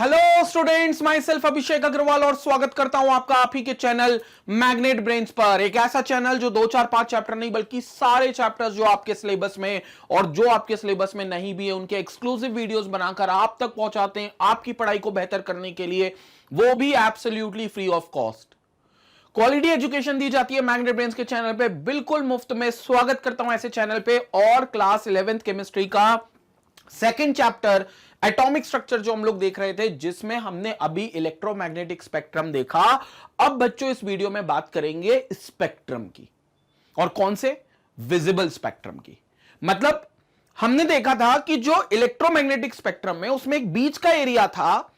Hello students, my self अभिषेक अग्रवाल और स्वागत करता हूं आपका आप ही के चैनल मैग्नेट ब्रेन्स पर। एक ऐसा चैनल जो 2 4 5 चैप्टर नहीं बल्कि सारे चैप्टर्स जो आपके सिलेबस में और जो आपके सिलेबस में नहीं भी है उनके एक्सक्लूसिव वीडियोस बनाकर आप तक पहुंचाते हैं आपकी पढ़ाई को बेहतर करने के लिए, वो भी absolutely free of cost. Quality education दी जाती है मैग्नेट ब्रेन्स के चैनल पे बिल्कुल मुफ्त में। स्वागत करता हूं ऐसे चैनल पे। और क्लास 11th केमिस्ट्री का सेकेंड चैप्टर एटॉमिक स्ट्रक्चर जो हम लोग देख रहे थे, जिसमें हमने अभी इलेक्ट्रोमैग्नेटिक स्पेक्ट्रम देखा। अब बच्चों इस वीडियो में बात करेंगे स्पेक्ट्रम की, और कौन से? विजिबल स्पेक्ट्रम की। मतलब हमने देखा था कि जो इलेक्ट्रोमैग्नेटिक स्पेक्ट्रम में उसमें एक बीच का एरिया था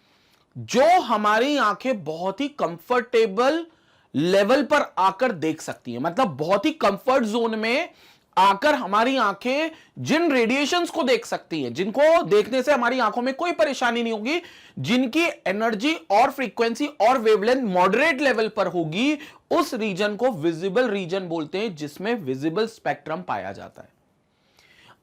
जो हमारी आंखें बहुत ही कंफर्टेबल लेवल पर आकर देख सकती हैं। मतलब बहुत ही कंफर्ट जोन में आकर हमारी आंखें जिन रेडिएशंस को देख सकती हैं, जिनको देखने से हमारी आंखों में कोई परेशानी नहीं होगी, जिनकी एनर्जी और फ्रीक्वेंसी और वेवलेंथ मॉडरेट लेवल पर होगी, उस रीजन को विजिबल रीजन बोलते हैं, जिसमें विजिबल स्पेक्ट्रम पाया जाता है।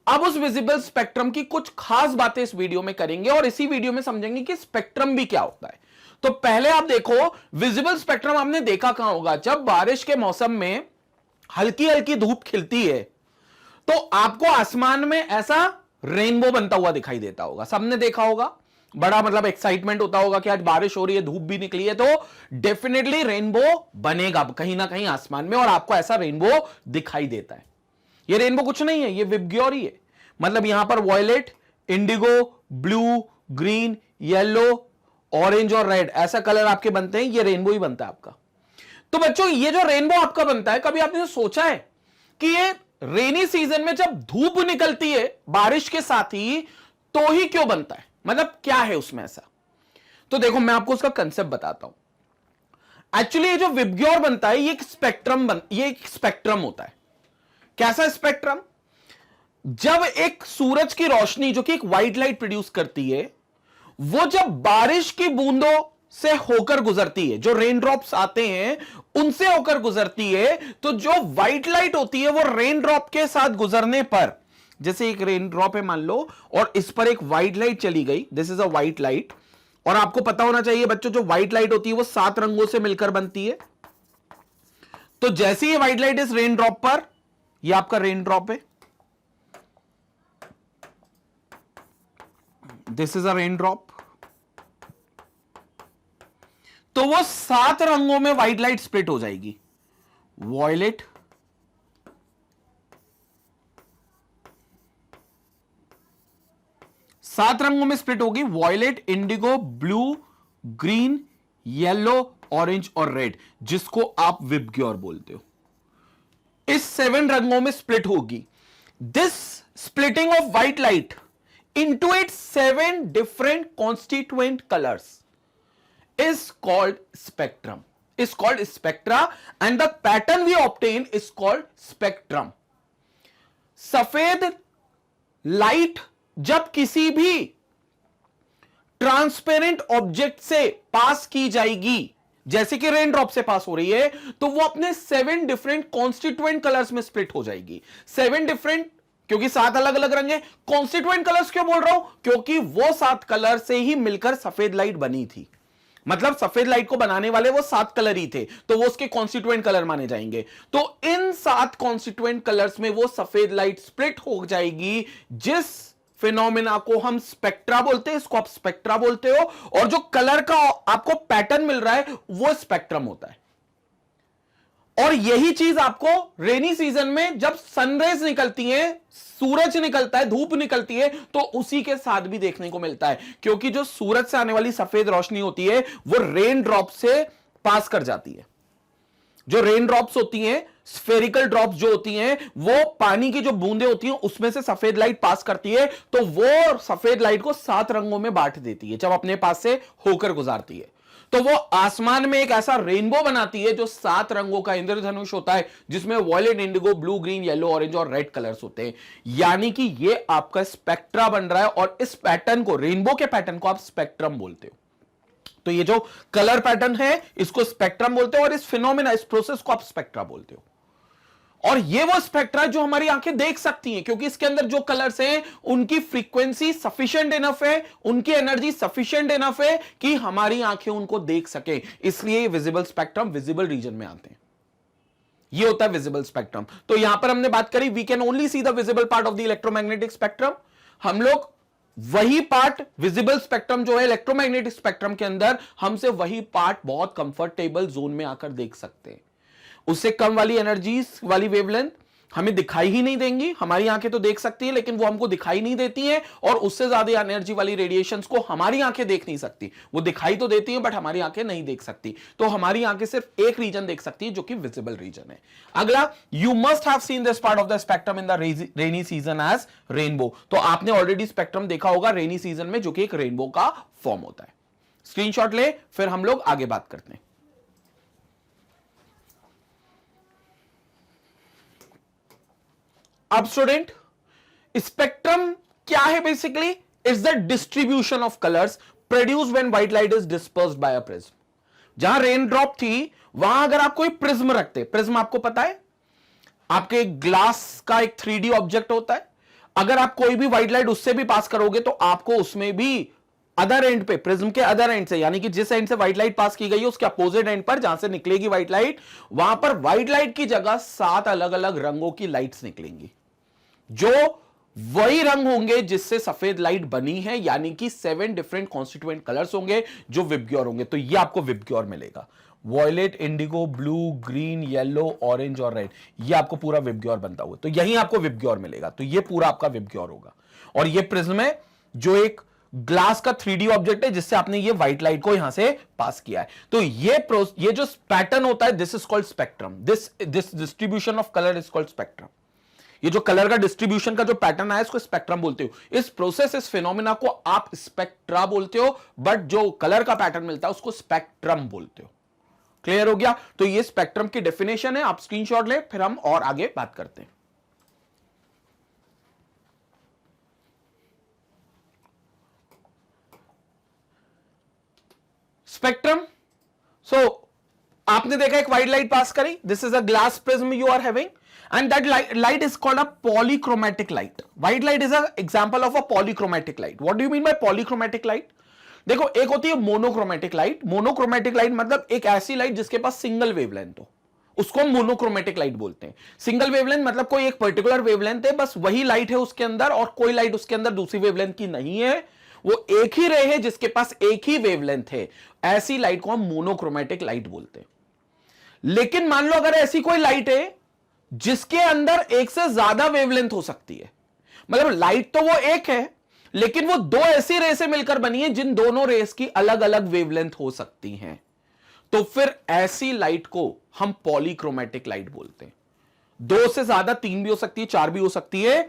अब उस विजिबल स्पेक्ट्रम की कुछ खास बातें इस वीडियो में करेंगे और इसी वीडियो में समझेंगे कि स्पेक्ट्रम भी क्या होता है। तो पहले आप देखो, विजिबल स्पेक्ट्रम आपने देखा कहां होगा? जब बारिश के मौसम में हल्की हल्की धूप खिलती है तो आपको आसमान में ऐसा रेनबो बनता हुआ दिखाई देता होगा। सबने देखा होगा, बड़ा मतलब एक्साइटमेंट होता होगा कि आज बारिश हो रही है, धूप भी निकली है, तो डेफिनेटली रेनबो बनेगा कहीं ना कहीं आसमान में और आपको ऐसा रेनबो दिखाई देता है। ये रेनबो कुछ नहीं है, ये विबग्योर है। मतलब यहां पर violet, indigo, blue, green, yellow, orange और रेड ऐसा कलर आपके बनते हैं, ये रेनबो ही बनता है आपका। तो बच्चों, ये जो रेनबो आपका बनता है, कभी आपने सोचा है कि ये रेनी सीजन में जब धूप निकलती है बारिश के साथ ही, तो ही क्यों बनता है? मतलब क्या है उसमें ऐसा? तो देखो, मैं आपको उसका कंसेप्ट बताता हूं। एक्चुअली ये जो विबग्योर बनता है, ये एक स्पेक्ट्रम होता है। कैसा स्पेक्ट्रम? जब एक सूरज की रोशनी जो कि एक व्हाइट लाइट प्रोड्यूस करती है, वो जब बारिश की बूंदों से होकर गुजरती है, जो रेन ड्रॉप्स आते हैं उनसे होकर गुजरती है, तो जो व्हाइट लाइट होती है वो रेन ड्रॉप के साथ गुजरने पर, जैसे एक रेन ड्रॉप है मान लो और इस पर एक व्हाइट लाइट चली गई, this is a white light. और आपको पता होना चाहिए बच्चों, जो व्हाइट लाइट होती है वो 7 रंगों से मिलकर बनती है। तो जैसे ही व्हाइट लाइट इस रेन ड्रॉप पर, यह आपका रेन ड्रॉप है, this is a rain drop, तो वो 7 रंगों में व्हाइट लाइट स्प्लिट हो जाएगी। वॉयलेट, सात रंगों में स्प्लिट होगी, violet, indigo, blue, green, yellow, orange और रेड, जिसको आप विबग्योर बोलते हो। इस 7 रंगों में स्प्लिट होगी। This splitting of white light into its 7 different constituent colours is called spectrum, is called spectra, and the pattern we obtain is called spectrum. सफेद लाइट जब किसी भी ट्रांसपेरेंट ऑब्जेक्ट से पास की जाएगी, जैसे कि रेन ड्रॉप से पास हो रही है, तो वो अपने 7 डिफरेंट कॉन्स्टिट्यूएंट कलर्स में स्प्लिट हो जाएगी। 7 डिफरेंट, क्योंकि 7 अलग अलग रंग है। कॉन्स्टिट्यूएंट कलर्स क्यों बोल रहा हूं? क्योंकि वो 7 कलर से ही मिलकर सफेद लाइट बनी थी। मतलब सफेद लाइट को बनाने वाले वो 7 कलर ही थे, तो वो उसके कॉन्स्टिट्यूएंट कलर माने जाएंगे। तो इन 7 कॉन्स्टिट्यूएंट कलर्स में वो सफेद लाइट स्प्लिट हो जाएगी, जिस फिनोमेना को हम स्पेक्ट्रा बोलते हैं, इसको आप स्पेक्ट्रा बोलते हो। और जो कलर का आपको पैटर्न मिल रहा है वो स्पेक्ट्रम होता है। और यही चीज आपको रेनी सीजन में जब सनरेज निकलती हैं, सूरज निकलता है, धूप निकलती है, तो उसी के साथ भी देखने को मिलता है। क्योंकि जो सूरज से आने वाली सफेद रोशनी होती है वो रेन ड्रॉप से पास कर जाती है। जो रेन ड्रॉप्स होती हैं, स्फेरिकल ड्रॉप्स जो होती हैं, वो पानी की जो बूंदें होती हैं उसमें से सफेद लाइट पास करती है, तो वो सफेद लाइट को 7 रंगों में बांट देती है जब अपने पास से होकर गुजारती है। तो वो आसमान में एक ऐसा रेनबो बनाती है जो 7 रंगों का इंद्रधनुष होता है, जिसमें violet, indigo, blue, green, yellow, orange और रेड कलर्स होते हैं। यानी कि ये आपका स्पेक्ट्रा बन रहा है और इस पैटर्न को, रेनबो के पैटर्न को आप स्पेक्ट्रम बोलते हो। तो ये जो कलर पैटर्न है इसको स्पेक्ट्रम बोलते हो और इस फिनोमेना, इस प्रोसेस को आप स्पेक्ट्रा बोलते हो। और ये वो स्पेक्ट्रा जो हमारी आंखें देख सकती हैं, क्योंकि इसके अंदर जो कलर्स हैं उनकी फ्रीक्वेंसी सफिशिएंट इनफ है, उनकी एनर्जी सफिशिएंट इनफ है कि हमारी आंखें उनको देख सके, इसलिए विजिबल स्पेक्ट्रम विजिबल रीजन में आते हैं। ये होता है विजिबल स्पेक्ट्रम। तो यहां पर हमने बात करी we can only see the visible part of the electromagnetic spectrum. हम लोग वही पार्ट विजिबल स्पेक्ट्रम जो है इलेक्ट्रोमैग्नेटिक स्पेक्ट्रम के अंदर, हमसे वही पार्ट बहुत कंफर्टेबल जोन में आकर देख सकते हैं। उससे कम वाली एनर्जीज वाली वेवलेंथ हमें दिखाई ही नहीं देंगी, हमारी आंखें तो देख सकती है लेकिन वो हमको दिखाई नहीं देती हैं, और उससे ज्यादा एनर्जी वाली रेडिएशंस को हमारी आंखें देख नहीं सकती। वो दिखाई तो देती हैं बट हमारी आंखें नहीं देख सकती। तो हमारी आंखें सिर्फ एक रीजन देख सकती है जो कि विजिबल रीजन है। अगला, you must have seen this part of the spectrum in the rainy season as rainbow. तो आपने ऑलरेडी स्पेक्ट्रम देखा होगा रेनी सीजन में, जो कि एक रेनबो का फॉर्म होता है। स्क्रीनशॉट ले, फिर हम लोग आगे बात करते हैं। अब स्टूडेंट, स्पेक्ट्रम क्या है? Basically it's the distribution of colours produced when white light is dispersed by a prism. जहां रेन ड्रॉप थी वहां अगर आप कोई प्रिज्म रखते, प्रिज्म आपको पता है आपके ग्लास का एक 3D ऑब्जेक्ट होता है, अगर आप कोई भी व्हाइट लाइट उससे भी पास करोगे तो आपको उसमें भी अदर एंड पे, प्रिज्म के अदर एंड से, यानी कि जिस एंड से व्हाइट लाइट पास की गई है उसके अपोजिट एंड पर जहां से निकलेगी व्हाइट लाइट, वहां पर व्हाइट लाइट की जगह 7 अलग अलग रंगों की लाइट्स निकलेंगी, जो वही रंग होंगे जिससे सफेद लाइट बनी है, यानी कि 7 डिफरेंट कॉन्स्टिट्यूएंट कलर्स होंगे जो विबग्योर होंगे। तो ये आपको विबग्योर मिलेगा, violet, indigo, blue, green, yellow, orange और रेड, ये आपको पूरा विबग्योर बनता हुआ। तो यही आपको विबग्योर मिलेगा, तो ये पूरा आपका विबग्योर होगा। और ये प्रिज्म है जो एक ग्लास का 3D ऑब्जेक्ट है जिससे आपने ये व्हाइट लाइट को यहां से पास किया है। तो ये जो पैटर्न होता है, this is called spectrum. This distribution of colour is called spectrum. ये जो कलर का डिस्ट्रीब्यूशन का जो पैटर्न है इसको स्पेक्ट्रम बोलते हो। इस प्रोसेस, इस फिनोमिना को आप स्पेक्ट्रा बोलते हो, बट जो कलर का पैटर्न मिलता है उसको स्पेक्ट्रम बोलते हो। क्लियर हो गया? तो ये स्पेक्ट्रम की डेफिनेशन है, आप स्क्रीनशॉट ले, फिर हम और आगे बात करते हैं। स्पेक्ट्रम, सो आपने देखा एक व्हाइट लाइट पास करी, this is a glass prism you are having, and that light is called a polychromatic light. White light is an example of a polychromatic light. What do you mean by polychromatic light? देखो, एक होती है monochromatic light. Monochromatic light मतलब एक ऐसी light जिसके पास single wavelength हो, उसको हम मोनोक्रोमेटिक लाइट बोलते हैं। सिंगल वेवलेंथ मतलब कोई एक पर्टिकुलर वेवलेंथ है, बस वही लाइट है उसके अंदर, और कोई लाइट उसके अंदर दूसरी वेवलेंथ की नहीं है, वो एक ही रे है जिसके पास एक ही वेवलेंथ है। ऐसी लाइट को हम मोनोक्रोमेटिक लाइट बोलते हैं। लेकिन मान लो अगर ऐसी कोई लाइट है जिसके अंदर एक से ज्यादा वेवलेंथ हो सकती है, मतलब लाइट तो वो एक है लेकिन वो दो ऐसी रे से मिलकर बनी है जिन दोनों रेस की अलग अलग वेवलेंथ हो सकती हैं, तो फिर ऐसी लाइट को हम पॉलीक्रोमेटिक लाइट बोलते हैं। 2 से ज्यादा, 3 भी हो सकती है, 4 भी हो सकती है।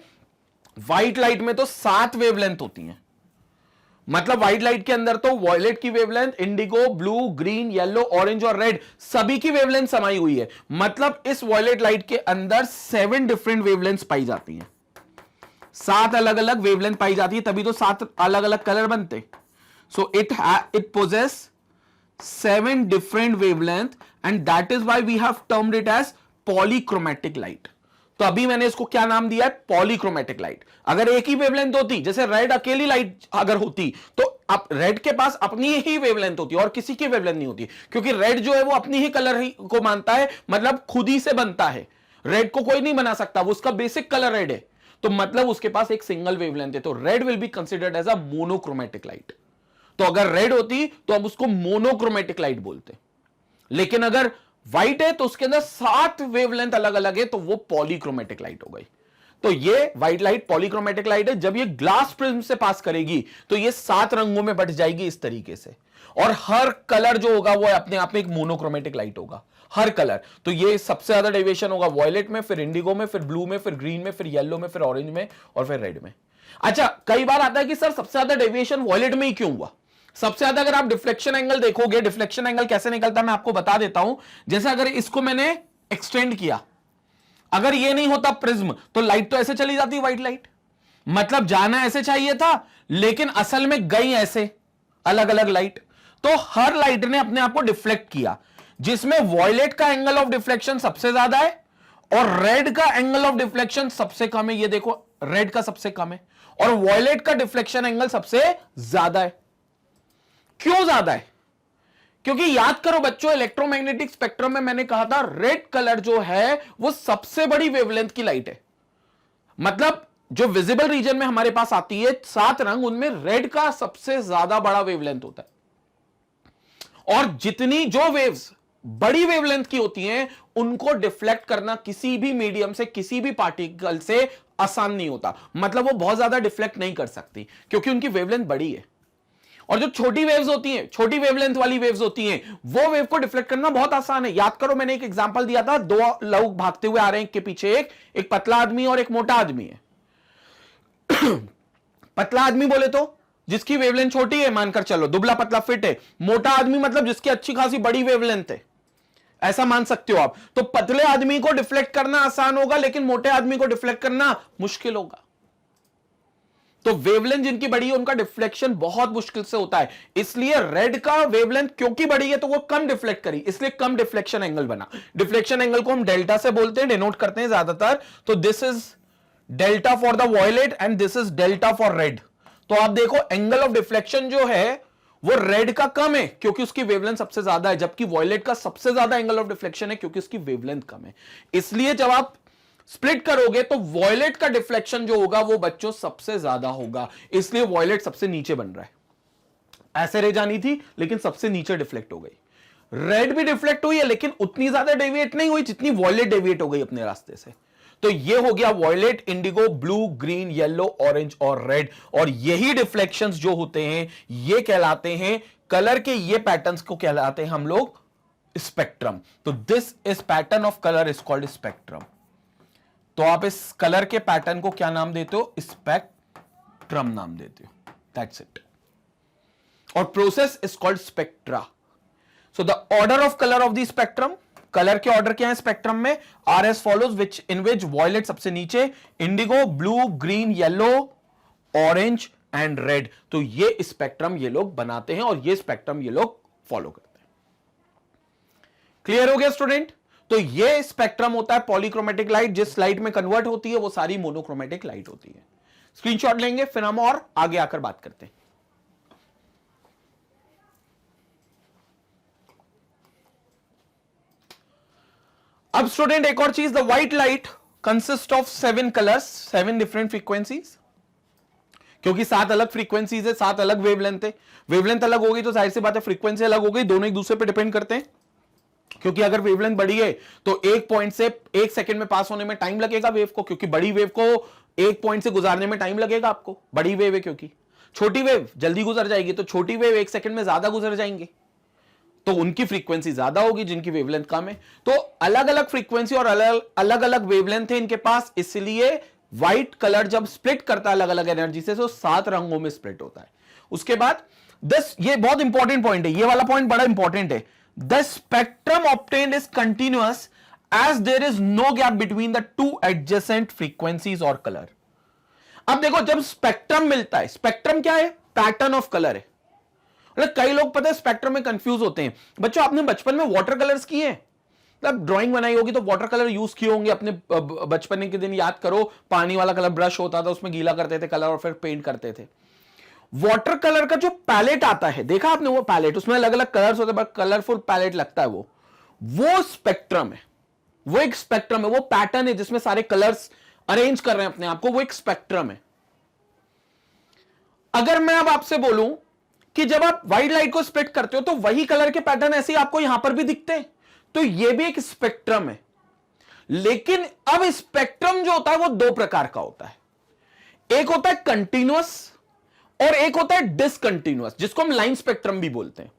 व्हाइट लाइट में तो 7 वेवलेंथ होती हैं, मतलब व्हाइट लाइट के अंदर तो वॉयलेट की wavelength, Indigo, blue, green, yellow, orange और रेड सभी की वेवलेंथ समाई हुई है। मतलब इस वॉयलेट लाइट के अंदर 7 डिफरेंट वेवलेंथ्स पाई जाती हैं, 7 अलग अलग वेवलेंथ पाई जाती है, तभी तो 7 अलग अलग कलर बनते। So it poses 7 different wavelength and that is why we have termed it as polychromatic light. तो अभी मैंने इसको क्या नाम दिया है? Polychromatic light. अगर एक ही वेवलेंथ होती, जैसे रेड अकेली लाइट अगर होती, तो अब रेड के पास अपनी ही वेवलेंथ होती और किसी की वेवलेंथ नहीं होती, क्योंकि रेड जो है वो अपनी ही कलर ही को मानता है, मतलब खुद ही से बनता है। रेड को कोई नहीं बना सकता, वो उसका बेसिक कलर रेड है, तो मतलब उसके पास एक सिंगल वेवलेंथ है। तो red will be considered as a monochromatic light. तो अगर रेड होती तो हम उसको मोनोक्रोमेटिक लाइट बोलते, लेकिन अगर व्हाइट है तो उसके अंदर 7 वेवलेंथ अलग अलग है, तो वो पॉलीक्रोमेटिक लाइट हो गई। तो ये व्हाइट लाइट पॉलीक्रोमेटिक लाइट है। जब ये ग्लास प्रिज्म से पास करेगी तो ये 7 रंगों में बट जाएगी इस तरीके से, और हर कलर जो होगा वो अपने आप में एक मोनोक्रोमेटिक लाइट होगा, हर कलर। तो ये सबसे ज्यादा डेविएशन होगा वॉयलेट में, फिर इंडिगो में, फिर ब्लू में, फिर ग्रीन में, फिर येलो में, फिर ऑरेंज में और फिर रेड में। अच्छा, कई बार आता है कि सर सबसे ज्यादा डेविएशन वॉयलेट में ही क्यों हुआ? सबसे ज्यादा अगर आप डिफ्लेक्शन एंगल देखोगे, डिफ्लेक्शन एंगल कैसे निकलता है मैं आपको बता देता हूं। जैसे अगर इसको मैंने एक्सटेंड किया, अगर ये नहीं होता प्रिज्म तो लाइट तो ऐसे चली जाती व्हाइट लाइट, मतलब जाना ऐसे चाहिए था लेकिन असल में गई ऐसे अलग अलग लाइट। तो हर लाइट ने अपने आप को डिफ्लेक्ट किया, जिसमें वॉयलेट का एंगल ऑफ डिफ्लेक्शन सबसे ज्यादा है और रेड का एंगल ऑफ डिफ्लेक्शन सबसे कम है, ये देखो रेड का सबसे कम है, और वॉयलेट का डिफ्लेक्शन एंगल सबसे ज्यादा है। क्यों ज्यादा है? क्योंकि याद करो बच्चों, इलेक्ट्रोमैग्नेटिक स्पेक्ट्रम में मैंने कहा था रेड कलर जो है वो सबसे बड़ी वेवलेंथ की लाइट है। मतलब जो विजिबल रीजन में हमारे पास आती है 7 रंग, उनमें रेड का सबसे ज्यादा बड़ा वेवलेंथ होता है। और जितनी जो वेव्स बड़ी वेवलेंथ की होती हैं उनको डिफ्लेक्ट करना किसी भी मीडियम से, किसी भी पार्टिकल से आसान नहीं होता। मतलब वो बहुत ज्यादा डिफ्लेक्ट नहीं कर सकती क्योंकि उनकी वेवलेंथ बड़ी है। और जो छोटी वेव्स होती हैं, छोटी वेवलेंथ वाली वेव्स होती हैं, वो वेव को डिफ्लेक्ट करना बहुत आसान है। याद करो मैंने एक एग्जांपल दिया था, 2 लोग भागते हुए आ रहे हैं, एक के पीछे एक पतला आदमी और एक मोटा आदमी है। पतला आदमी बोले तो जिसकी वेवलेंथ छोटी है, मानकर चलो दुबला पतला फिट है। मोटा आदमी मतलब जिसकी अच्छी खासी बड़ी वेवलेंथ है, ऐसा मान सकते हो आप। तो पतले आदमी को डिफ्लेक्ट करना आसान होगा, लेकिन मोटे आदमी को डिफ्लेक्ट करना मुश्किल होगा। तो वेवलेंथ जिनकी बड़ी है उनका डिफ्लेक्शन बहुत मुश्किल से होता है। इसलिए रेड का वेवलेंथ क्योंकि बड़ी है तो वो कम डिफ्लेक्ट करी, इसलिए कम डिफ्लेक्शन एंगल बना। डिफ्लेक्शन एंगल को हम डेल्टा से बोलते हैं, डिनोट करते हैं ज्यादातर। तो this is delta for the violet and this is delta for red. तो आप देखो एंगल ऑफ डिफ्लेक्शन जो है वो रेड का कम है क्योंकि उसकी वेवलेंथ सबसे ज्यादा है, जबकि वॉयलेट का सबसे ज्यादा एंगल ऑफ डिफ्लेक्शन है क्योंकि उसकी वेवलेंथ कम है। इसलिए जब आप स्प्लिट करोगे तो वॉयलेट का डिफ्लेक्शन जो होगा वो बच्चों सबसे ज्यादा होगा, इसलिए वॉयलेट सबसे नीचे बन रहा है। ऐसे रह जानी थी लेकिन सबसे नीचे डिफ्लेक्ट हो गई। रेड भी डिफ्लेक्ट हुई है लेकिन उतनी ज्यादा डेविएट नहीं हुई जितनी वॉयलेट डेविएट हो गई अपने रास्ते से। तो ये हो गया violet, indigo, blue, green, yellow, orange और रेड। और यही डिफ्लेक्शंस जो होते हैं ये कहलाते हैं कलर के, ये पैटर्न्स को कहलाते हैं हम लोग स्पेक्ट्रम। तो this is pattern of colour is called spectrum. तो आप इस कलर के पैटर्न को क्या नाम देते हो? स्पेक्ट्रम नाम देते हो। That's it. और process is called spectra. So the order of colour of the spectrum, colour के ऑर्डर क्या है स्पेक्ट्रम में? Are as follows, which in which violet सबसे नीचे, indigo, blue, green, yellow, orange and red. तो ये spectrum ये लोग बनाते हैं और ये स्पेक्ट्रम ये लोग फॉलो करते हैं। क्लियर हो गया स्टूडेंट? तो ये स्पेक्ट्रम होता है पॉलीक्रोमेटिक लाइट। जिस लाइट में कन्वर्ट होती है वो सारी मोनोक्रोमेटिक लाइट होती है। स्क्रीनशॉट लेंगे फिर हम और आगे आकर बात करते हैं। अब स्टूडेंट एक और चीज, the white light consist of 7 colours, 7 different frequencies. क्योंकि 7 अलग फ्रीक्वेंसीज है, 7 अलग वेवलेंथ है। वेवलेंथ अलग होगी तो जाहिर सी बात है फ्रीक्वेंसी अलग हो गई, दोनों एक दूसरे पर डिपेंड करते हैं। क्योंकि अगर वेवलेंथ बड़ी है तो एक पॉइंट से 1 सेकंड में पास होने में टाइम लगेगा वेव को, क्योंकि बड़ी वेव को एक पॉइंट से गुजारने में टाइम लगेगा आपको, बड़ी वेव है। क्योंकि छोटी वेव जल्दी गुजर जाएगी, तो छोटी वेव 1 सेकंड में ज्यादा गुजर जाएंगे, तो उनकी फ्रीक्वेंसी ज्यादा होगी जिनकी वेवलेंथ कम है। तो अलग अलग फ्रीक्वेंसी और अलग अलग वेवलेंथ है इनके पास, इसलिए व्हाइट कलर जब स्प्लिट करता है अलग अलग एनर्जी से तो 7 रंगों में स्प्लिट होता है। उसके बाद ये बहुत इंपॉर्टेंट पॉइंट है, ये वाला पॉइंट बड़ा इंपॉर्टेंट है। The spectrum obtained is continuous as there is no gap between the two adjacent frequencies or color. अब देखो जब स्पेक्ट्रम मिलता है, स्पेक्ट्रम क्या है? पैटर्न ऑफ कलर है। मतलब कई लोग पता है स्पेक्ट्रम में कंफ्यूज होते हैं। बच्चों आपने बचपन में वाटर कलर्स किए हैं, मतलब ड्राइंग बनाई होगी तो वाटर कलर यूज किए होंगे अपने बचपन के दिन। याद करो पानी वाला कलर ब्रश होता था, उसमें गीला करते थे कलर और फिर पेंट करते थे। वाटर कलर का जो पैलेट आता है, देखा आपने वो पैलेट, उसमें अलग अलग कलर्स होते हैं, कलरफुल पैलेट लगता है वो स्पेक्ट्रम है। वो एक स्पेक्ट्रम है, वो पैटर्न है जिसमें सारे कलर्स अरेंज कर रहे हैं अपने आप को, वो एक स्पेक्ट्रम है। अगर मैं अब आपसे बोलूं कि जब आप व्हाइट लाइट को स्प्लिट करते हो तो वही कलर के पैटर्न ऐसे ही आपको यहां पर भी दिखते हैं, तो ये भी एक स्पेक्ट्रम है। लेकिन अब स्पेक्ट्रम जो होता है वो 2 प्रकार का होता है। एक होता है कंटिन्यूअस और एक होता है डिसकंटिन्यूअस, जिसको हम लाइन स्पेक्ट्रम भी बोलते हैं।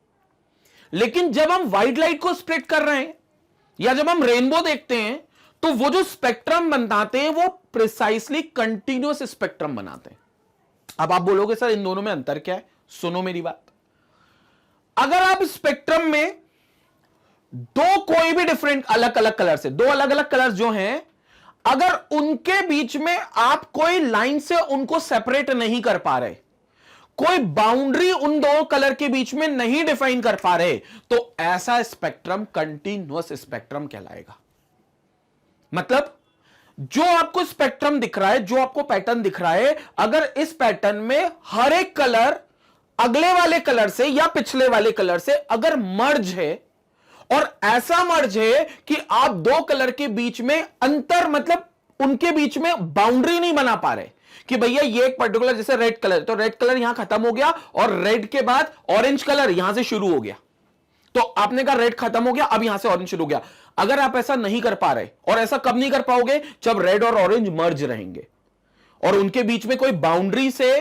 लेकिन जब हम व्हाइट लाइट को स्प्लिट कर रहे हैं या जब हम रेनबो देखते हैं तो वो जो स्पेक्ट्रम बनाते हैं वो प्रिसाइसली कंटिन्यूअस स्पेक्ट्रम बनाते हैं। अब आप बोलोगे सर इन दोनों में अंतर क्या है? सुनो मेरी बात। अगर आप स्पेक्ट्रम में कोई भी डिफरेंट अलग अलग कलर से, 2 अलग अलग कलर्स जो हैं, अगर उनके बीच में आप कोई लाइन से उनको सेपरेट नहीं कर पा रहे, कोई बाउंड्री उन 2 कलर के बीच में नहीं डिफाइन कर पा रहे, तो ऐसा स्पेक्ट्रम कंटिन्यूअस स्पेक्ट्रम कहलाएगा। मतलब जो आपको स्पेक्ट्रम दिख रहा है, जो आपको पैटर्न दिख रहा है, अगर इस पैटर्न में हर एक कलर अगले वाले कलर से या पिछले वाले कलर से अगर मर्ज है, और ऐसा मर्ज है कि आप दो कलर के बीच में अंतर, मतलब उनके बीच में बाउंड्री नहीं बना पा रहे कि भैया ये एक पर्टिकुलर, जैसे रेड कलर, तो रेड कलर यहां खत्म हो गया और रेड के बाद ऑरेंज कलर यहां से शुरू हो गया, तो आपने कहा रेड खत्म हो गया, अब यहां से ऑरेंज शुरू हो गया। अगर आप ऐसा नहीं कर पा रहे, और ऐसा कब नहीं कर पाओगे, जब रेड और ऑरेंज मर्ज रहेंगे और उनके बीच में कोई बाउंड्री से,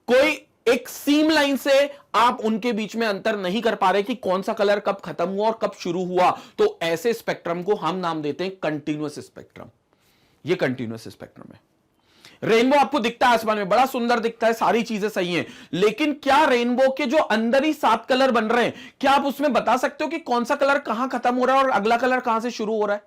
कोई एक सीम लाइन से आप उनके बीच में अंतर नहीं कर पा रहे कि कौन सा कलर कब खत्म हुआ और कब शुरू हुआ, तो ऐसे स्पेक्ट्रम को हम नाम देते हैं कंटीन्यूअस स्पेक्ट्रम। ये कंटीन्यूअस स्पेक्ट्रम है। रेनबो आपको दिखता है आसमान में, बड़ा सुंदर दिखता है, सारी चीजें सही हैं, लेकिन क्या रेनबो के जो अंदर ही 7 कलर बन रहे हैं, क्या आप उसमें बता सकते हो कि कौन सा कलर कहां खत्म हो रहा है और अगला कलर कहां से शुरू हो रहा है?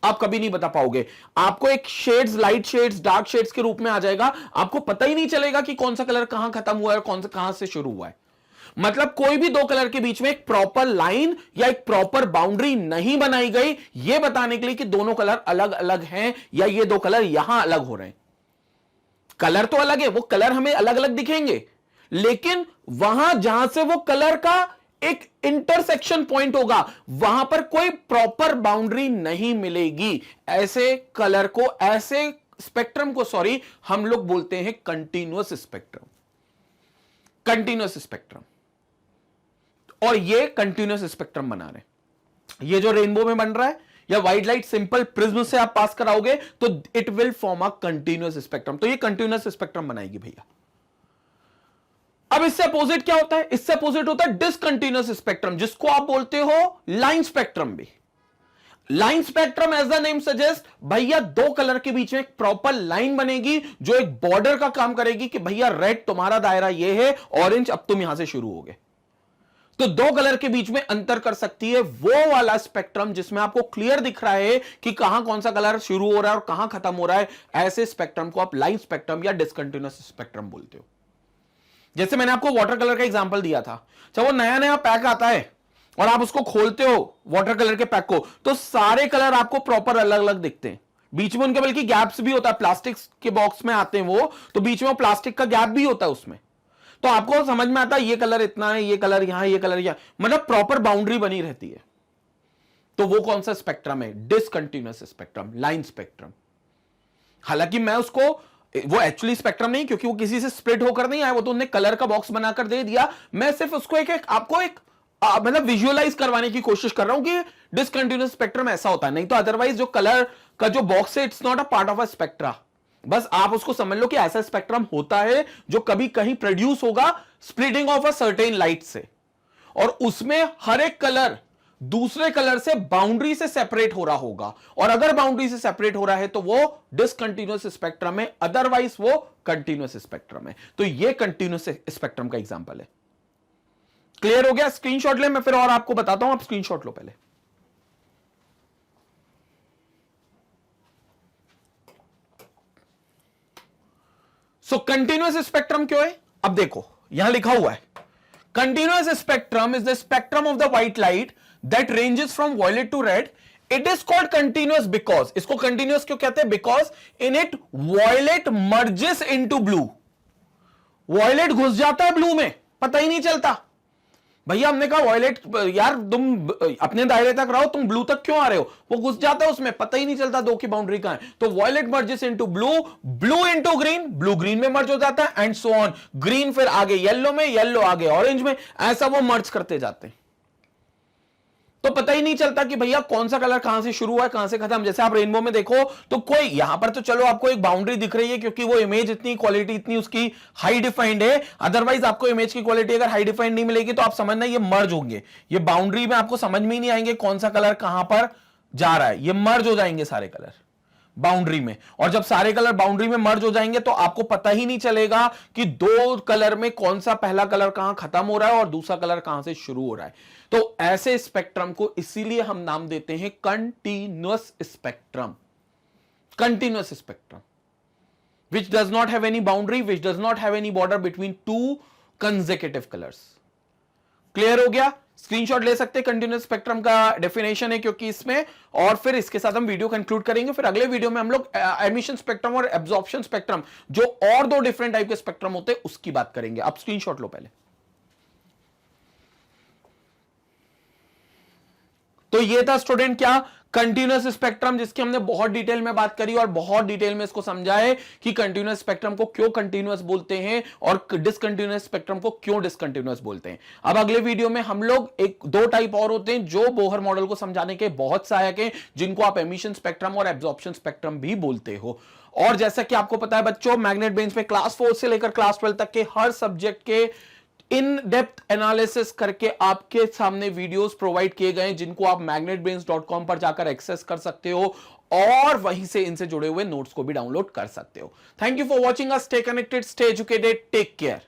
आप कभी नहीं बता पाओगे। आपको एक shades, light shades, dark shades के रूप में आ जाएगा, आपको पता ही नहीं चलेगा कि कौन सा कलर कहां खत्म हुआ है और कौन सा कहां से शुरू हुआ है। मतलब कोई भी दो कलर के बीच में एक प्रॉपर लाइन या एक प्रॉपर बाउंड्री नहीं बनाई गई, यह बताने के लिए कि दोनों कलर अलग अलग हैं या ये दो कलर यहां अलग हो रहे हैं। कलर तो अलग है, वो कलर हमें अलग अलग दिखेंगे, लेकिन वहां जहां से वो कलर का एक इंटरसेक्शन पॉइंट होगा, वहां पर कोई प्रॉपर बाउंड्री नहीं मिलेगी। ऐसे कलर को, ऐसे स्पेक्ट्रम को, सॉरी, हम लोग बोलते हैं कंटीन्यूअस स्पेक्ट्रम। कंटीन्यूअस स्पेक्ट्रम, और ये कंटीन्यूअस स्पेक्ट्रम बना रहे। ये जो रेनबो में बन रहा है, या व्हाइट लाइट सिंपल प्रिज्म से आप पास कराओगे तो it will form a continuous spectrum. तो ये कंटीन्यूअस स्पेक्ट्रम बनाएगी भैया। अब इससे अपोजिट क्या होता है? इससे अपोजिट होता है डिसकंटीन्यूअस स्पेक्ट्रम, जिसको आप बोलते हो लाइन स्पेक्ट्रम भी। Line spectrum as the name suggest, भैया दो कलर के बीच में एक प्रॉपर लाइन बनेगी जो एक बॉर्डर का काम करेगी कि भैया रेड तुम्हारा दायरा ये है, ऑरेंज अब तुम यहां से शुरू होगे। तो दो कलर के बीच में अंतर कर सकती है वो वाला स्पेक्ट्रम जिसमें आपको क्लियर दिख रहा है कि कहां कौन सा कलर शुरू हो रहा है और कहां खत्म हो रहा है। ऐसे स्पेक्ट्रम को आप लाइन स्पेक्ट्रम या डिसकंटीन्यूअस स्पेक्ट्रम बोलते हो। जैसे मैंने आपको वाटर कलर का एग्जांपल दिया था, जब वो नया नया पैक आता है और आप उसको खोलते हो वाटर कलर के पैक को, तो सारे कलर आपको प्रॉपर अलग अलग दिखते हैं। बीच में उनके बल्कि गैप्स भी होता है, प्लास्टिक के बॉक्स में आते हैं वो, तो बीच में प्लास्टिक का गैप भी होता है उसमें, तो आपको समझ में आता है ये कलर इतना है, ये कलर यहां, ये कलर यहां, मतलब प्रॉपर बाउंड्री बनी रहती है। तो वो कौन सा स्पेक्ट्रम है? Discontinuous spectrum, line spectrum. हालांकि मैं उसको, वो एक्चुअली स्पेक्ट्रम नहीं, क्योंकि वो किसी से स्प्लिट होकर नहीं आया, वो तो उन्होंने कलर का बॉक्स बनाकर दे दिया। मैं सिर्फ उसको आपको एक मतलब विजुअलाइज करवाने की कोशिश कर रहा हूं कि डिसकंटीन्यूअस स्पेक्ट्रम ऐसा होता है। नहीं तो अदरवाइज जो कलर का जो बॉक्स है, it's not a part of a spectra. बस आप उसको समझ लो कि ऐसा स्पेक्ट्रम होता है जो कभी कहीं प्रोड्यूस होगा splitting of a certain light से, और उसमें हर एक कलर दूसरे कलर से बाउंड्री से सेपरेट हो रहा होगा, और अगर बाउंड्री से सेपरेट हो रहा है तो वो डिसकंटीन्यूअस स्पेक्ट्रम है, अदरवाइज वो कंटीन्यूअस स्पेक्ट्रम है। तो ये कंटीन्यूअस स्पेक्ट्रम का एग्जांपल है। क्लियर हो गया? स्क्रीनशॉट ले, मैं फिर और आपको बताता हूं, आप स्क्रीनशॉट लो पहले। सो कंटीन्यूअस स्पेक्ट्रम क्यों है? अब देखो यहां लिखा हुआ है, continuous spectrum is the spectrum of the white light that ranges from violet to red. It is called continuous because, इसको कंटीन्यूअस क्यों कहते हैं? Because in it violet merges into blue. Violet घुस जाता है ब्लू में, पता ही नहीं चलता। भैया हमने कहा वॉयलेट, यार तुम अपने दायरे तक रहो, तुम ब्लू तक क्यों आ रहे हो? वो घुस जाता है उसमें, पता ही नहीं चलता दो की बाउंड्री कहां है। तो violet merges into blue, blue into green, blue green में मर्ज हो जाता है, एंड सो ऑन। ग्रीन फिर आगे येलो में, येलो आगे ऑरेंज में, ऐसा वो मर्ज करते जाते हैं। तो पता ही नहीं चलता कि भैया कौन सा कलर कहां से शुरू हुआ है, कहां से खत्म। जैसे आप रेनबो में देखो तो कोई यहां पर तो चलो आपको एक बाउंड्री दिख रही है, क्योंकि वो इमेज इतनी, क्वालिटी इतनी उसकी हाई डिफाइंड है। अदरवाइज आपको इमेज की क्वालिटी अगर हाई डिफाइंड नहीं मिलेगी तो आप समझना ये मर्ज होंगे, ये बाउंड्री में आपको समझ में ही नहीं आएंगे कौन सा कलर कहां पर जा रहा है। ये मर्ज हो जाएंगे सारे कलर बाउंड्री में, और जब सारे कलर बाउंड्री में मर्ज हो जाएंगे तो आपको पता ही नहीं चलेगा कि दो कलर में कौन सा पहला कलर कहां खत्म हो रहा है और दूसरा कलर कहां से शुरू हो रहा है। तो ऐसे स्पेक्ट्रम को इसीलिए हम नाम देते हैं continuous spectrum. Continuous spectrum which does not have any boundary, which does not have any border between two consecutive colors. Clear हो गया? स्क्रीनशॉट ले सकते हैं, कंटिन्यूअस स्पेक्ट्रम का डेफिनेशन है क्योंकि इसमें, और फिर इसके साथ हम वीडियो कंक्लूड करेंगे। फिर अगले वीडियो में हम लोग एमिशन स्पेक्ट्रम और एब्जॉर्प्शन स्पेक्ट्रम, जो और दो डिफरेंट टाइप के स्पेक्ट्रम होते हैं, उसकी बात करेंगे। अब स्क्रीनशॉट लो पहले। तो ये था स्टूडेंट क्या, कंटिन्यूअस स्पेक्ट्रम, जिसकी हमने बहुत डिटेल में बात करी और बहुत डिटेल में इसको समझा है कि कंटिन्यूअस स्पेक्ट्रम को क्यों कंटिन्यूअस बोलते हैं और डिसकंटिन्यूअस स्पेक्ट्रम को क्यों डिसकंटिन्यूअस बोलते हैं। अब अगले वीडियो में हम लोग एक दो टाइप और होते हैं जो बोहर मॉडल को समझाने के बहुत सहायक हैं, जिनको आप एमिशन स्पेक्ट्रम और एब्जॉर्प्शन स्पेक्ट्रम भी बोलते हो। और जैसा कि आपको पता है बच्चों, मैग्नेट ब्रेन्स में क्लास 4 से लेकर क्लास 12 तक के हर सब्जेक्ट के इन डेप्थ एनालिसिस करके आपके सामने वीडियोस प्रोवाइड किए गए, जिनको आप magnetbrains.com पर जाकर एक्सेस कर सकते हो और वहीं से इनसे जुड़े हुए नोट्स को भी डाउनलोड कर सकते हो। Thank you for watching us, stay connected, stay educated, take care.